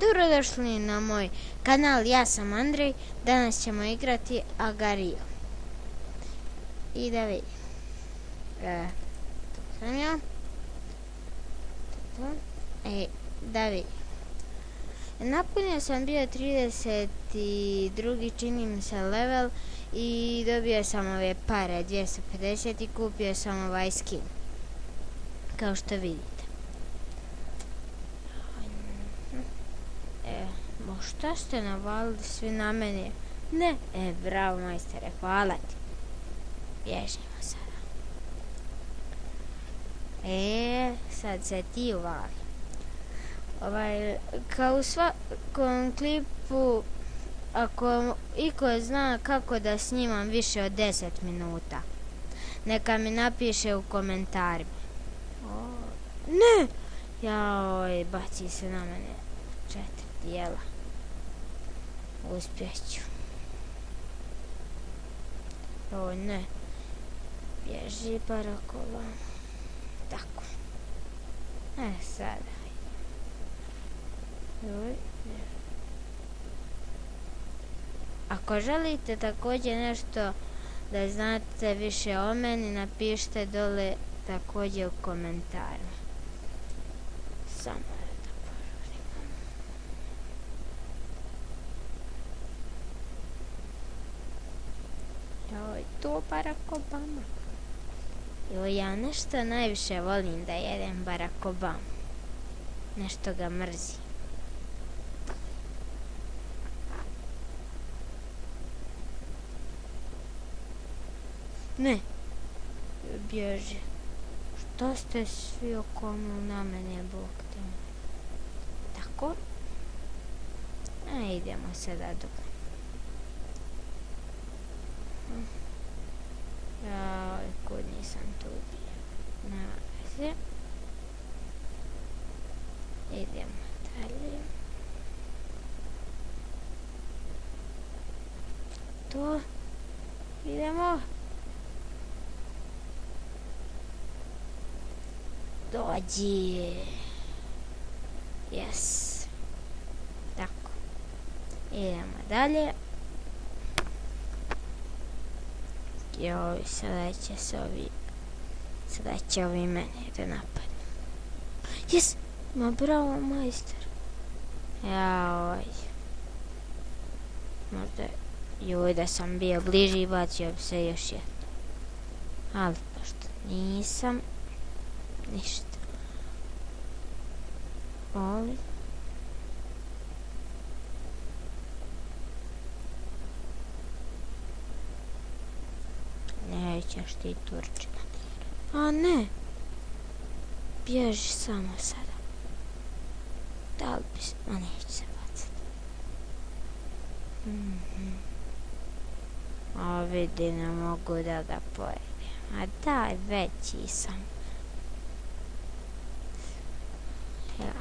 Dobrodošli na moj kanal, ja sam Andrej. Danas ćemo igrati Agar.io. I da vidim. To sam ja. Da vidim. Napunio sam bio 32. čini mi se level i dobio sam ove pare 250 i kupio sam ovaj skin. Kao što vidite. Šta ste navalili svi na mene? Ne, bravo majstere, hvala ti. Bježimo sada. Sad se ti uvali. Kao u svakom klipu, ako iko zna kako da snimam više od 10 minuta, neka mi napiše u komentarima. Ne! Jaoj, baci se na mene 4 dijela. Uspjeću. O ne. Bježi Barakova. Tako. Sada. Ako želite također nešto da znate više o meni, napišite dole također u komentaru. Samo da požurim. Joj, to Barack Obama. Joj, ja nešto najviše volim da jedem Barack Obama. Nešto ga mrzim. Ne, bježi. Što ste svi okomili na mene, Bog te moj. Tako. Idemo sada dole. Kud nisam tu bio. Na veze. Idemo dalje. To. Idemo. Dođi. Yes. Tako. Idemo dalje. Joj, sada će ovi mene da napadnu. Yes! Ma bravo, majster. Joj. Možda, joj, da sam bio bliži, bacio bi se još jedno. Ali, pošto nisam, ništa. Ali. Nećeš ti Turčina. A ne. Bježi samo sada. Da li bi se... A neću se bacati. A vidi, ne mogu da ga pojedem. A daj, veći sam. Ja.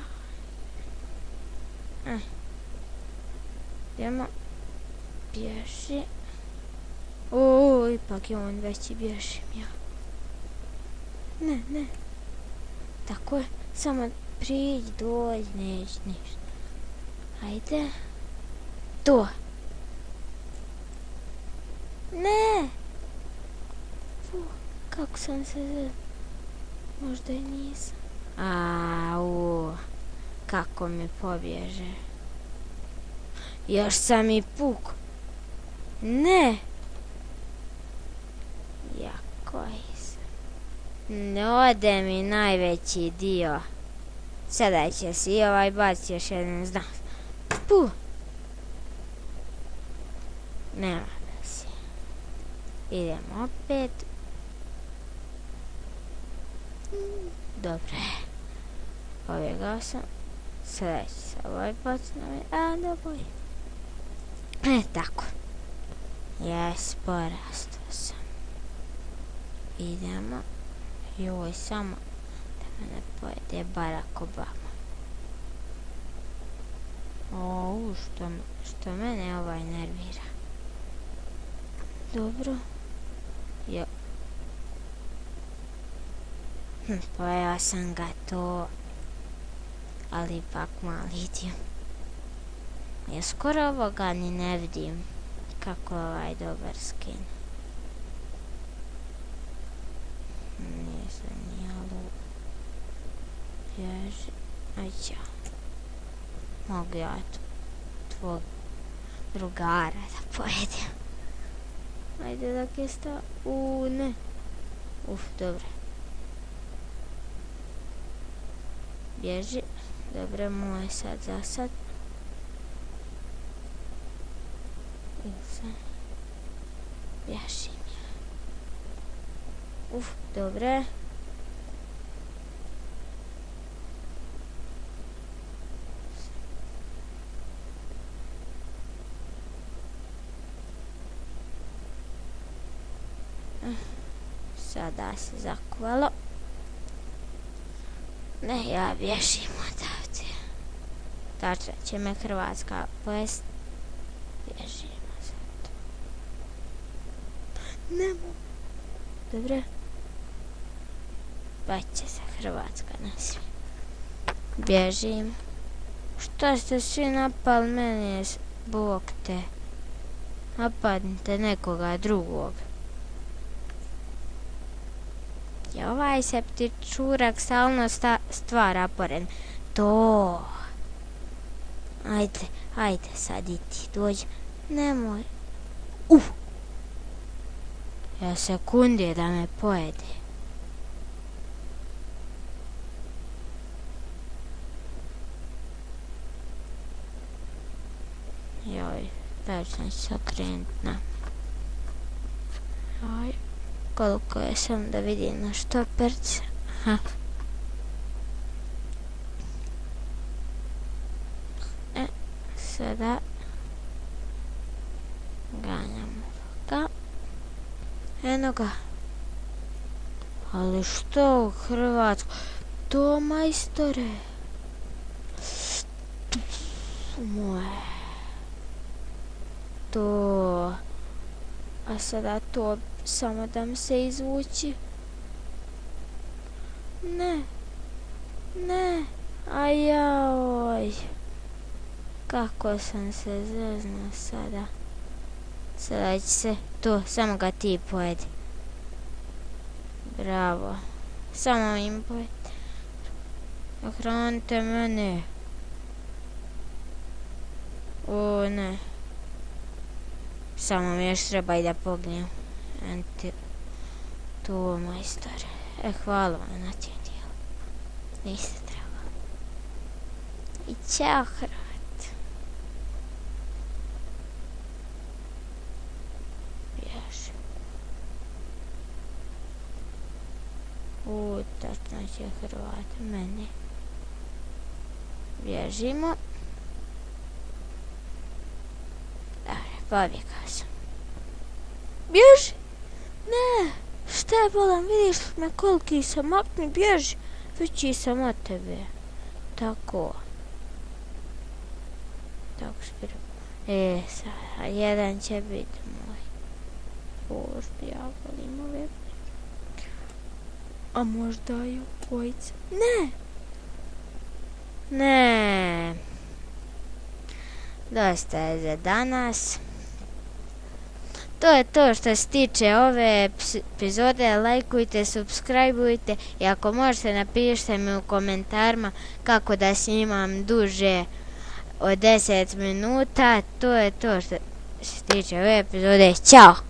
Idemo. Bježi. Ipak je on veći, bježim ja. Ne. Tako je, samo priđi, dođi, neću ništa. Ajde. To. Ne. Kako sam se zelo. Možda i nisam. Kako mi pobježe. Još sam i puk. Ne. Ne ode mi najveći dio. Sada će si i ovaj baciti još jedan znak. Nema da si. Idemo opet. Dobro je. Pobjegao sam. Sada će se ovaj baciti na mene. Dobro je. Tako. Porastao sam. Idemo. Joj, samo da me ne pojede Barack Obama. Što mene ovaj nervira. Dobro. Pojela sam ga to. Ali ipak mali dio. Ja skoro ovoga ni ne vidim. Kako je ovaj dobar skin. Nisam nijelu. Bježi. Ajde. Mogu ja tvog drugara da pojedem. Ajde dok je sta... ne. Dobro. Bježi. Dobro, moj sad za sad. Bježim ja. Dobre. Sada se zakuvalo. Ne, ja bježim odavde. Tačno će me Hrvatska pojest. Bježimo sad. Nemo. Dobre. Pa će se Hrvatska na svi. Bježim. Što ste svi napali mene? Bog te. Napadnite nekoga drugog. I ovaj se ptičurak stalno stvara pored. To. Ajde sad i ti dođi. Nemoj. Ja sekundi da me pojede. Joj, tačno ću se okrenuti na. Joj, koliko je sam da vidim na štoperce. Sada ganjamo ga. Eno ga. Ali što u Hrvatsku? To majstore. Moje. To. A sada to samo da mi se izvući. Ne. Ajaj. Kako sam se zeznao sada. Sada će se to, samo ga ti pojedi. Bravo. Samo im pojedi. Ohranite mene. O ne. Samo mi još treba i da pognijem. To majstore. Hvala vam na tim dijelu. Niste trebali. I ćao Hrvat. Tačno će Hrvat mene. Bježimo. Dobre, pobjegao sam. Bježi! Ne! Šta je bolam? Vidiš me koliki sam? Makni, bježi! Veći sam od tebe. Tako. Tako spiro. Sada, jedan će biti moj. Bože, ja volim ove. A možda i obojica. Ne. Dosta je za danas. To je to što se tiče ove epizode. Lajkujte, subscribeujte i ako možete napišite mi u komentarima kako da snimam duže od 10 minuta. To je to što se tiče ove epizode. Ćao!